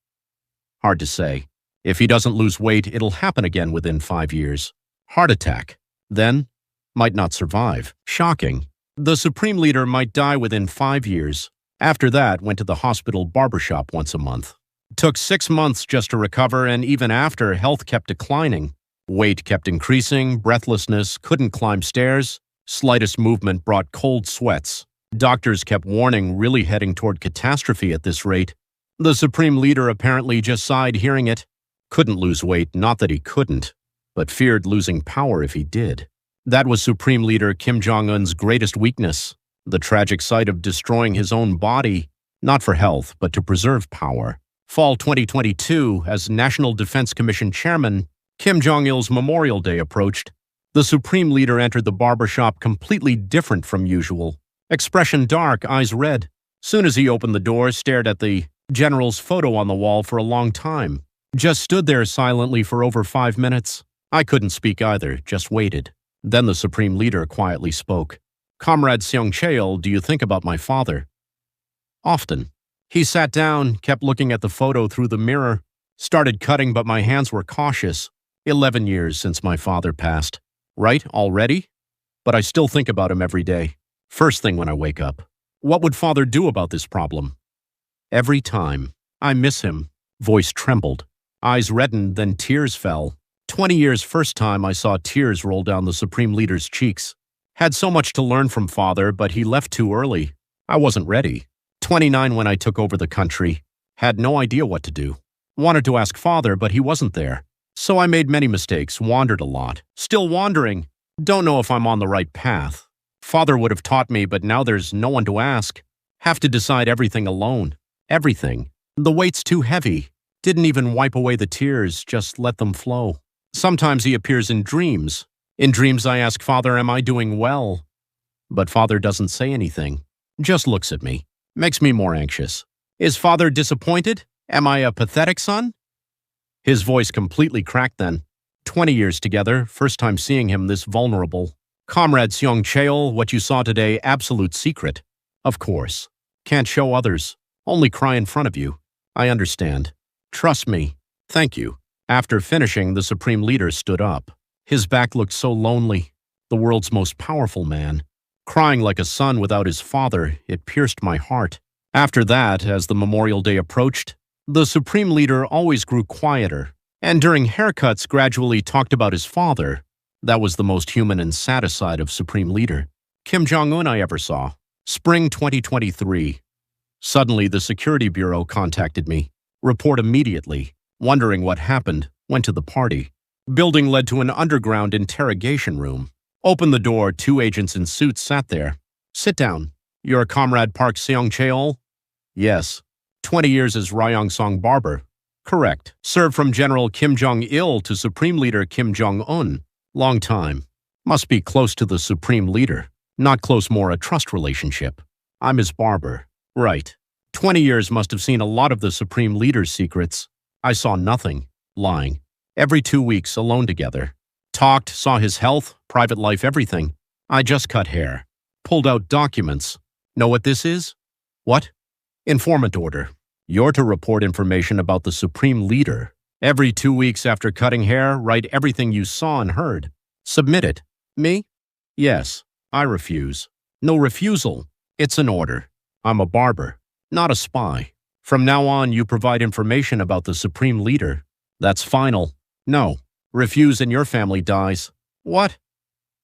Hard to say. If he doesn't lose weight, it'll happen again within 5 years. Heart attack. Then, might not survive. Shocking. The Supreme Leader might die within 5 years. After that, went to the hospital barbershop once a month. Took 6 months just to recover, and even after, health kept declining. Weight kept increasing, breathlessness, couldn't climb stairs. Slightest movement brought cold sweats. Doctors kept warning, really heading toward catastrophe at this rate. The Supreme Leader apparently just sighed hearing it. Couldn't lose weight, not that he couldn't, but feared losing power if he did. That was Supreme Leader Kim Jong-un's greatest weakness, the tragic sight of destroying his own body, not for health, but to preserve power. Fall 2022, as National Defense Commission chairman, Kim Jong-il's Memorial Day approached. The Supreme Leader entered the barbershop completely different from usual. Expression dark, eyes red. Soon as he opened the door, stared at the general's photo on the wall for a long time. Just stood there silently for over 5 minutes. I couldn't speak either, just waited. Then the Supreme Leader quietly spoke. "Comrade Seong Cheol, do you think about my father?" "Often." He sat down, kept looking at the photo through the mirror, started cutting, but my hands were cautious. 11 years since my father passed. Right, already? But I still think about him every day. First thing when I wake up. What would father do about this problem? Every time. I miss him. Voice trembled. Eyes reddened, then tears fell. 20 years first time I saw tears roll down the Supreme Leader's cheeks. Had so much to learn from father, but he left too early. I wasn't ready. 29 when I took over the country. Had no idea what to do. Wanted to ask father, but he wasn't there. So I made many mistakes, wandered a lot. Still wandering. Don't know if I'm on the right path. Father would have taught me, but now there's no one to ask. Have to decide everything alone. Everything. The weight's too heavy. Didn't even wipe away the tears, just let them flow. Sometimes he appears in dreams. In dreams I ask father, am I doing well? But father doesn't say anything. Just looks at me. Makes me more anxious. Is father disappointed? Am I a pathetic son? His voice completely cracked then. 20 years together, first time seeing him this vulnerable. "Comrade Seong Cheol, what you saw today, absolute secret." "Of course. Can't show others. Only cry in front of you. I understand. Trust me. Thank you." After finishing, the Supreme Leader stood up. His back looked so lonely. The world's most powerful man. Crying like a son without his father, it pierced my heart. After that, as the Memorial Day approached, the Supreme Leader always grew quieter, and during haircuts gradually talked about his father. That was the most human and saddest side of Supreme Leader Kim Jong-un I ever saw. Spring 2023. Suddenly, the Security Bureau contacted me. Report immediately. Wondering what happened, went to the party. Building led to an underground interrogation room. Opened the door, 2 agents in suits sat there. "Sit down. You're Comrade Park Seong-cheol?" "Yes." 20 years as Ryong-song Barber. "Correct. Served from General Kim Jong-il to Supreme Leader Kim Jong-un. Long time. Must be close to the Supreme Leader. Not close, more a trust relationship. I'm his barber." "Right. 20 years must have seen a lot of the Supreme Leader's secrets." "I saw nothing." Lying. "Every 2 weeks, alone together. Talked, saw his health, private life, everything. I just cut hair. Pulled out documents. Know what this is?" "What?" "Informant order. You're to report information about the Supreme Leader. Every 2 weeks after cutting hair, write everything you saw and heard. Submit it." "Me?" "Yes. I refuse." "No refusal. It's an order. I'm a barber, not a spy. From now on, you provide information about the Supreme Leader. That's final." "No. Refuse and your family dies." "What?"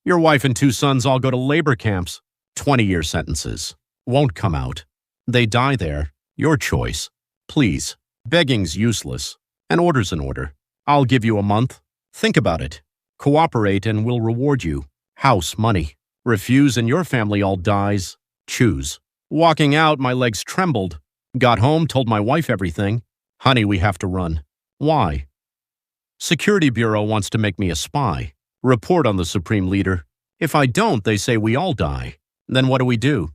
"Your wife and 2 sons all go to labor camps. 20-year sentences. Won't come out. They die there. Your choice. Please. Begging's useless. An order's an order. I'll give you a month. Think about it. Cooperate and we'll reward you. House, money. Refuse and your family all dies. Choose." Walking out, my legs trembled. Got home, told my wife everything. "Honey, we have to run." "Why?" "Security Bureau wants to make me a spy. Report on the Supreme Leader. If I don't, they say we all die. Then what do we do?"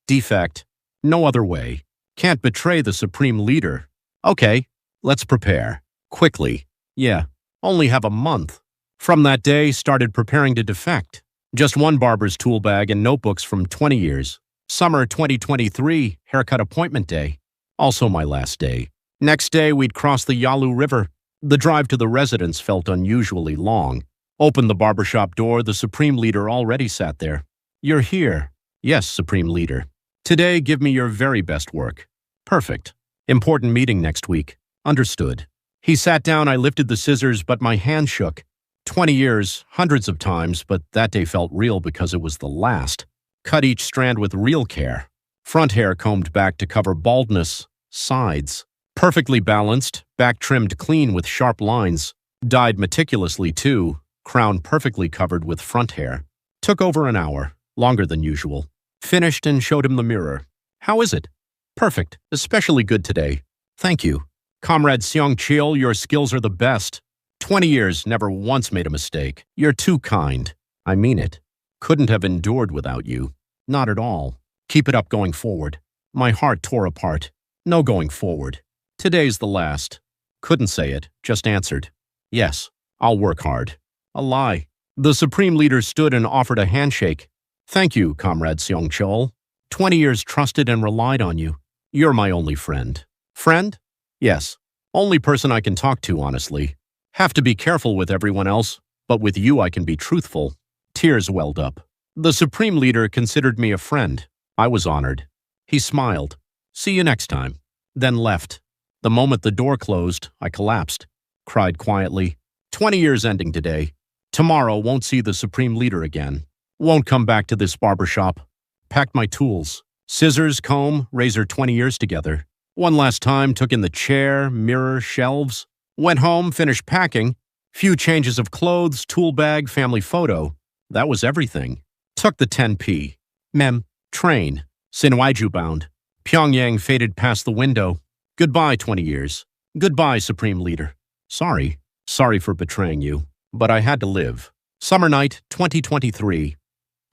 "Defect. No other way. Can't betray the Supreme Leader." "Okay, let's prepare. Quickly." "Yeah, only have a month." From that day, started preparing to defect. Just one barber's tool bag and notebooks from 20 years. Summer 2023, haircut appointment day. Also my last day. Next day, we'd cross the Yalu River. The drive to the residence felt unusually long. Opened the barbershop door, the Supreme Leader already sat there. "You're here." "Yes, Supreme Leader." "Today, give me your very best work." "Perfect. Important meeting next week." "Understood." He sat down, I lifted the scissors, but my hand shook. 20 years, hundreds of times, but that day felt real because it was the last. Cut each strand with real care. Front hair combed back to cover baldness. Sides. Perfectly balanced, back trimmed clean with sharp lines. Dyed meticulously too, crown perfectly covered with front hair. Took over an hour, longer than usual. Finished and showed him the mirror. How is it? Perfect, especially good today. Thank you. Comrade Seong Chil, your skills are the best. 20 years, never once made a mistake. You're too kind. I mean it. Couldn't have endured without you. Not at all. Keep it up going forward. My heart tore apart. No going forward. Today's the last. Couldn't say it, just answered. Yes, I'll work hard. A lie. The Supreme Leader stood and offered a handshake. Thank you, Comrade Seong Chol. 20 years trusted and relied on you. You're my only friend. Friend? Yes. Only person I can talk to, honestly. Have to be careful with everyone else, but with you I can be truthful. Tears welled up. The Supreme Leader considered me a friend. I was honored. He smiled. See you next time. Then left. The moment the door closed, I collapsed. Cried quietly. 20 years ending today. Tomorrow won't see the Supreme Leader again. Won't come back to this barbershop. Packed my tools. Scissors, comb, razor, 20 years together. One last time, took in the chair, mirror, shelves. Went home, finished packing. Few changes of clothes, tool bag, family photo. That was everything. Took the 10p. Mem. Train. Sinwaiju bound. Pyongyang faded past the window. Goodbye, 20 years. Goodbye, Supreme Leader. Sorry. Sorry for betraying you. But I had to live. Summer night, 2023.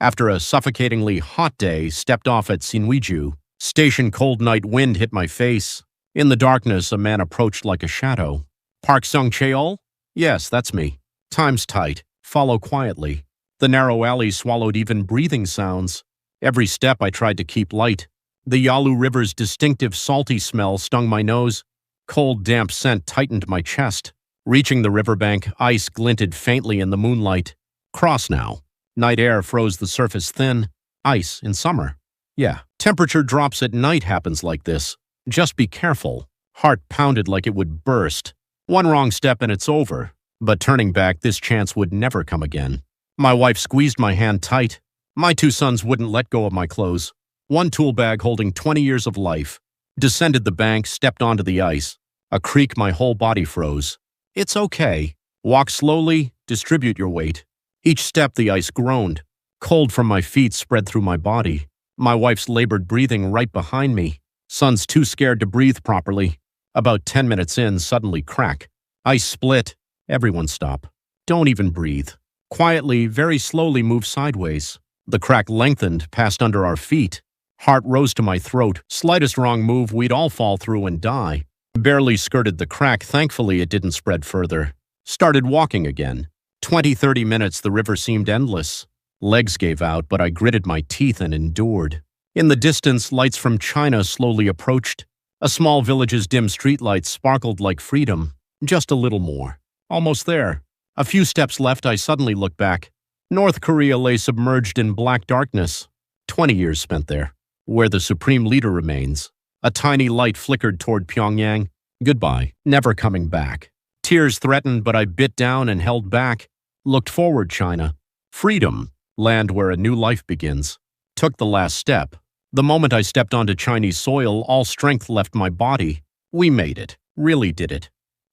After a suffocatingly hot day, stepped off at Sinwiju. Station cold night wind hit my face. In the darkness, a man approached like a shadow. Park Sung-cheol? Yes, that's me. Time's tight. Follow quietly. The narrow alley swallowed even breathing sounds. Every step I tried to keep light. The Yalu River's distinctive salty smell stung my nose. Cold, damp scent tightened my chest. Reaching the riverbank, ice glinted faintly in the moonlight. Cross now. Night air froze the surface thin. Ice in summer. Yeah, temperature drops at night happens like this. Just be careful. Heart pounded like it would burst. One wrong step and it's over. But turning back, this chance would never come again. My wife squeezed my hand tight. My two sons wouldn't let go of my clothes. One tool bag holding 20 years of life. Descended the bank, stepped onto the ice. A creak, my whole body froze. It's okay. Walk slowly, distribute your weight. Each step the ice groaned. Cold from my feet spread through my body. My wife's labored breathing right behind me. Sons too scared to breathe properly. About 10 minutes in, suddenly crack. Ice split. Everyone stop. Don't even breathe. Quietly, very slowly move sideways. The crack lengthened, passed under our feet. Heart rose to my throat. Slightest wrong move, we'd all fall through and die. Barely skirted the crack, thankfully it didn't spread further. Started walking again. 20-30 minutes, the river seemed endless. Legs gave out, but I gritted my teeth and endured. In the distance, lights from China slowly approached. A small village's dim streetlights sparkled like freedom. Just a little more. Almost there. A few steps left, I suddenly looked back. North Korea lay submerged in black darkness. 20 years spent there. Where the Supreme Leader remains. A tiny light flickered toward Pyongyang. Goodbye. Never coming back. Tears threatened, but I bit down and held back. Looked forward, China. Freedom. Land where a new life begins. Took the last step. The moment I stepped onto Chinese soil, all strength left my body. We made it. Really did it.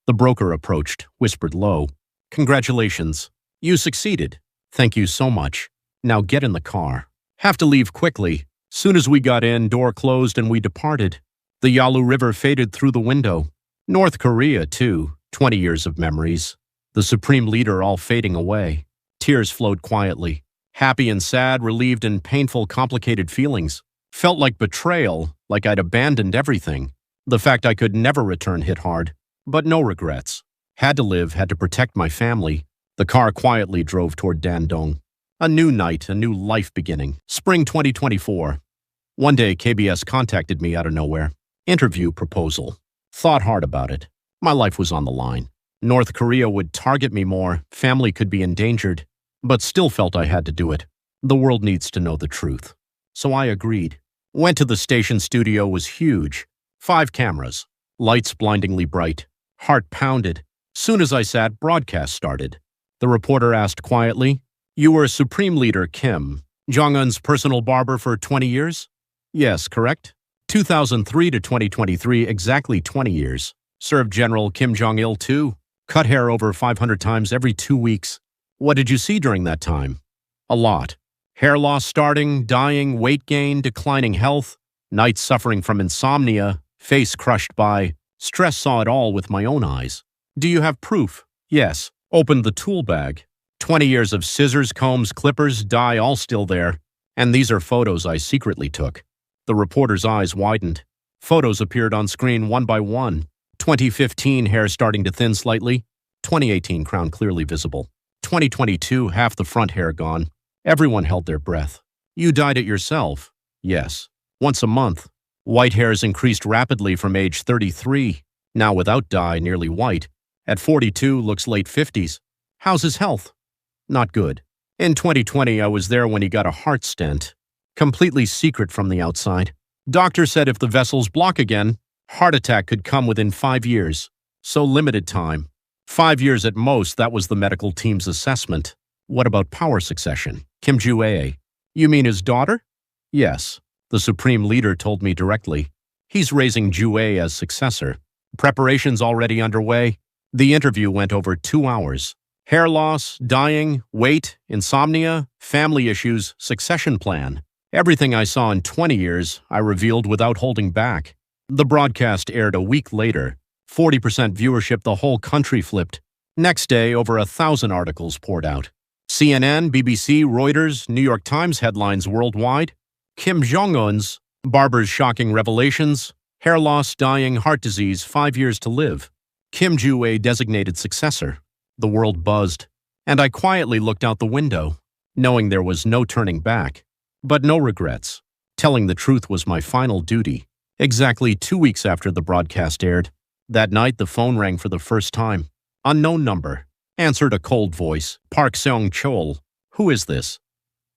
The broker approached, whispered low. Congratulations. You succeeded. Thank you so much. Now get in the car. Have to leave quickly. Soon as we got in, door closed and we departed. The Yalu River faded through the window. North Korea, too. 20 years of memories. The Supreme Leader all fading away. Tears flowed quietly. Happy and sad, relieved and painful, complicated feelings. Felt like betrayal, like I'd abandoned everything. The fact I could never return hit hard. But no regrets. Had to live, had to protect my family. The car quietly drove toward Dandong. A new night, a new life beginning. Spring 2024. One day, KBS contacted me out of nowhere. Interview proposal. Thought hard about it. My life was on the line. North Korea would target me more, family could be endangered, but still felt I had to do it. The world needs to know the truth. So I agreed. Went to the station studio, was huge. 5 cameras. Lights blindingly bright. Heart pounded. Soon as I sat, broadcast started. The reporter asked quietly, "You were Supreme Leader Kim Jong-un's personal barber for 20 years?" "Yes, correct." 2003 to 2023, exactly 20 years. Served General Kim Jong-il too. Cut hair over 500 times every 2 weeks. What did you see during that time? A lot. Hair loss starting, dying, weight gain, declining health, nights suffering from insomnia, face crushed by stress, saw it all with my own eyes. Do you have proof? Yes. Opened the tool bag. 20 years of scissors, combs, clippers, dye, all still there. And these are photos I secretly took. The reporter's eyes widened. Photos appeared on screen one by one. 2015, hair starting to thin slightly. 2018, crown clearly visible. 2022, half the front hair gone. Everyone held their breath. You dyed it yourself? Yes. Once a month. White hairs increased rapidly from age 33. Now without dye, nearly white. At 42, looks late 50s. How's his health? Not good. In 2020, I was there when he got a heart stent. Completely secret from the outside. Doctor said if the vessels block again, heart attack could come within 5 years. So limited time. 5 years at most, that was the medical team's assessment. What about power succession? Kim Jong-un. You mean his daughter? Yes. The supreme leader told me directly. He's raising Jong-un as successor. Preparations already underway. The interview went over 2 hours. Hair loss, dying, weight, insomnia, family issues, succession plan. Everything I saw in 20 years, I revealed without holding back. The broadcast aired a week later. 40% viewership, the whole country flipped. Next day, over 1,000 articles poured out. CNN, BBC, Reuters, New York Times headlines worldwide. Kim Jong-un's, Barber's shocking revelations, hair loss, dying, heart disease, 5 years to live. Kim Jong-un designated successor. The world buzzed, and I quietly looked out the window, knowing there was no turning back. But no regrets. Telling the truth was my final duty. Exactly 2 weeks after the broadcast aired, that night the phone rang for the first time. Unknown number. Answered a cold voice. Park Seong-chol. Who is this?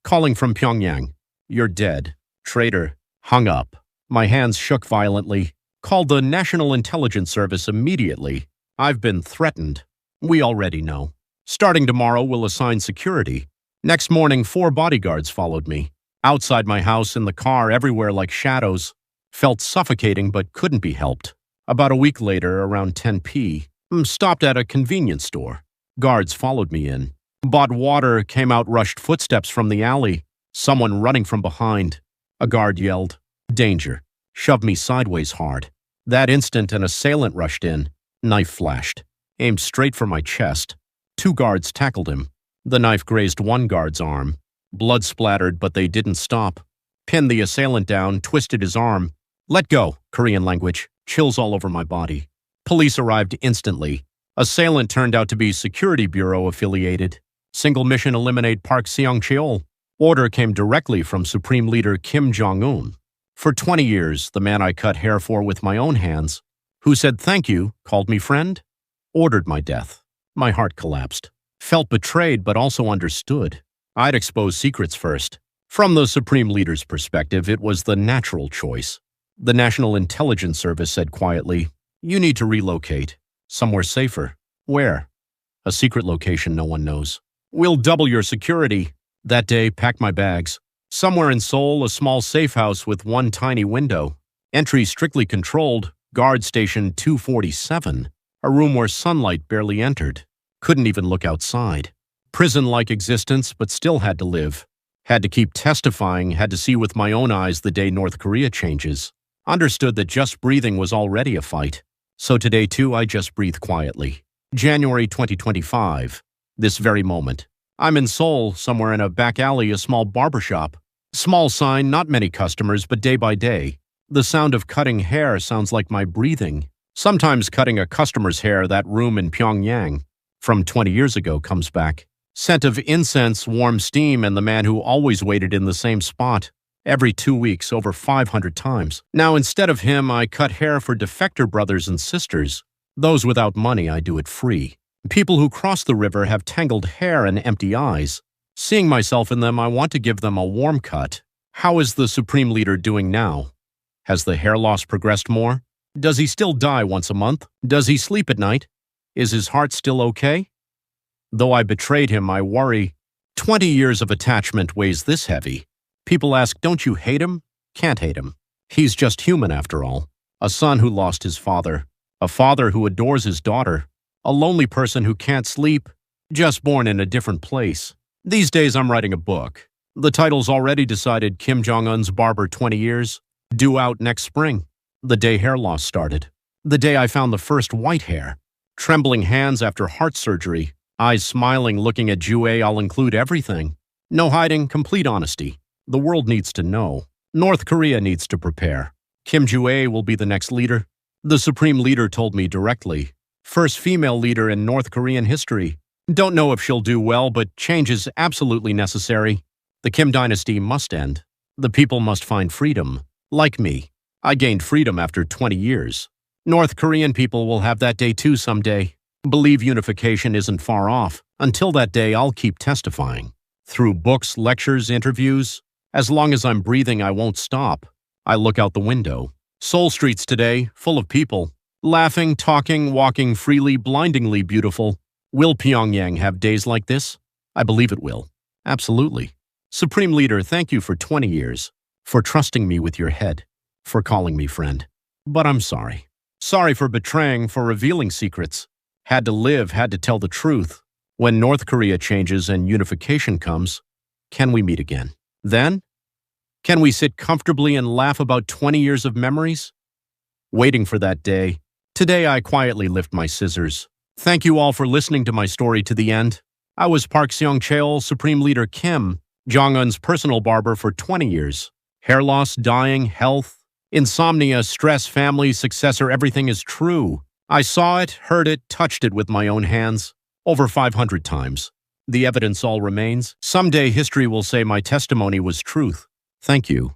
Calling from Pyongyang. You're dead. Traitor. Hung up. My hands shook violently. Called the National Intelligence Service immediately. I've been threatened. We already know. Starting tomorrow, we'll assign security. Next morning, 4 bodyguards followed me. Outside my house, in the car, everywhere like shadows. Felt suffocating but couldn't be helped. About a week later, around 10 p. Stopped at a convenience store. Guards followed me in. Bought water, came out, rushed footsteps from the alley. Someone running from behind. A guard yelled, "Danger." Shoved me sideways hard. That instant, an assailant rushed in. Knife flashed. Aimed straight for my chest. 2 guards tackled him. The knife grazed one guard's arm. Blood splattered, but they didn't stop. Pinned the assailant down, twisted his arm. Let go, Korean language. Chills all over my body. Police arrived instantly. Assailant turned out to be Security Bureau affiliated. Single mission: eliminate Park Seong-chol. Order came directly from Supreme Leader Kim Jong-un. For 20 years, the man I cut hair for with my own hands, who said thank you, called me friend, ordered my death. My heart collapsed. Felt betrayed, but also understood. I'd expose secrets first. From the Supreme Leader's perspective, it was the natural choice. The National Intelligence Service said quietly, "You need to relocate. Somewhere safer." Where? A secret location no one knows. "We'll double your security." That day, packed my bags. Somewhere in Seoul, a small safe house with one tiny window. Entry strictly controlled, guard station 247. A room where sunlight barely entered. Couldn't even look outside. Prison-like existence, but still had to live. Had to keep testifying, had to see with my own eyes the day North Korea changes. Understood that just breathing was already a fight. So today, too, I just breathe quietly. January 2025. This very moment. I'm in Seoul, somewhere in a back alley, a small barbershop. Small sign, not many customers, but day by day. The sound of cutting hair sounds like my breathing. Sometimes cutting a customer's hair, that room in Pyongyang from 20 years ago comes back. Scent of incense, warm steam, and the man who always waited in the same spot. Every 2 weeks, over 500 times. Now, instead of him, I cut hair for defector brothers and sisters. Those without money, I do it free. People who cross the river have tangled hair and empty eyes. Seeing myself in them, I want to give them a warm cut. How is the Supreme Leader doing now? Has the hair loss progressed more? Does he still die once a month? Does he sleep at night? Is his heart still okay? Though I betrayed him, I worry. 20 years of attachment weighs this heavy. People ask, don't you hate him? Can't hate him. He's just human after all. A son who lost his father. A father who adores his daughter. A lonely person who can't sleep. Just born in a different place. These days I'm writing a book. The title's already decided. Kim Jong-un's Barber 20 years, due out next spring. The day hair loss started. The day I found the first white hair. Trembling hands after heart surgery. Eyes smiling, looking at Jue. I'll include everything. No hiding, complete honesty. The world needs to know. North Korea needs to prepare. Kim Jong-un will be the next leader. The supreme leader told me directly. First female leader in North Korean history. Don't know if she'll do well, but change is absolutely necessary. The Kim dynasty must end. The people must find freedom. Like me. I gained freedom after 20 years. North Korean people will have that day too someday. Believe unification isn't far off. Until that day, I'll keep testifying. Through books, lectures, interviews. As long as I'm breathing, I won't stop. I look out the window. Seoul streets today, full of people. Laughing, talking, walking freely, blindingly beautiful. Will Pyongyang have days like this? I believe it will. Absolutely. Supreme Leader, thank you for 20 years. For trusting me with your head. For calling me friend. But I'm sorry. Sorry for betraying, for revealing secrets. Had to live, had to tell the truth. When North Korea changes and unification comes, can we meet again? Then? Can we sit comfortably and laugh about 20 years of memories? Waiting for that day. Today I quietly lift my scissors. Thank you all for listening to my story to the end. I was Park Seong-cheol, Supreme Leader Kim, Jong-un's personal barber for 20 years. Hair loss, dying, health, insomnia, stress, family, successor, everything is true. I saw it, heard it, touched it with my own hands. Over 500 times. The evidence all remains. Someday history will say my testimony was truth. Thank you.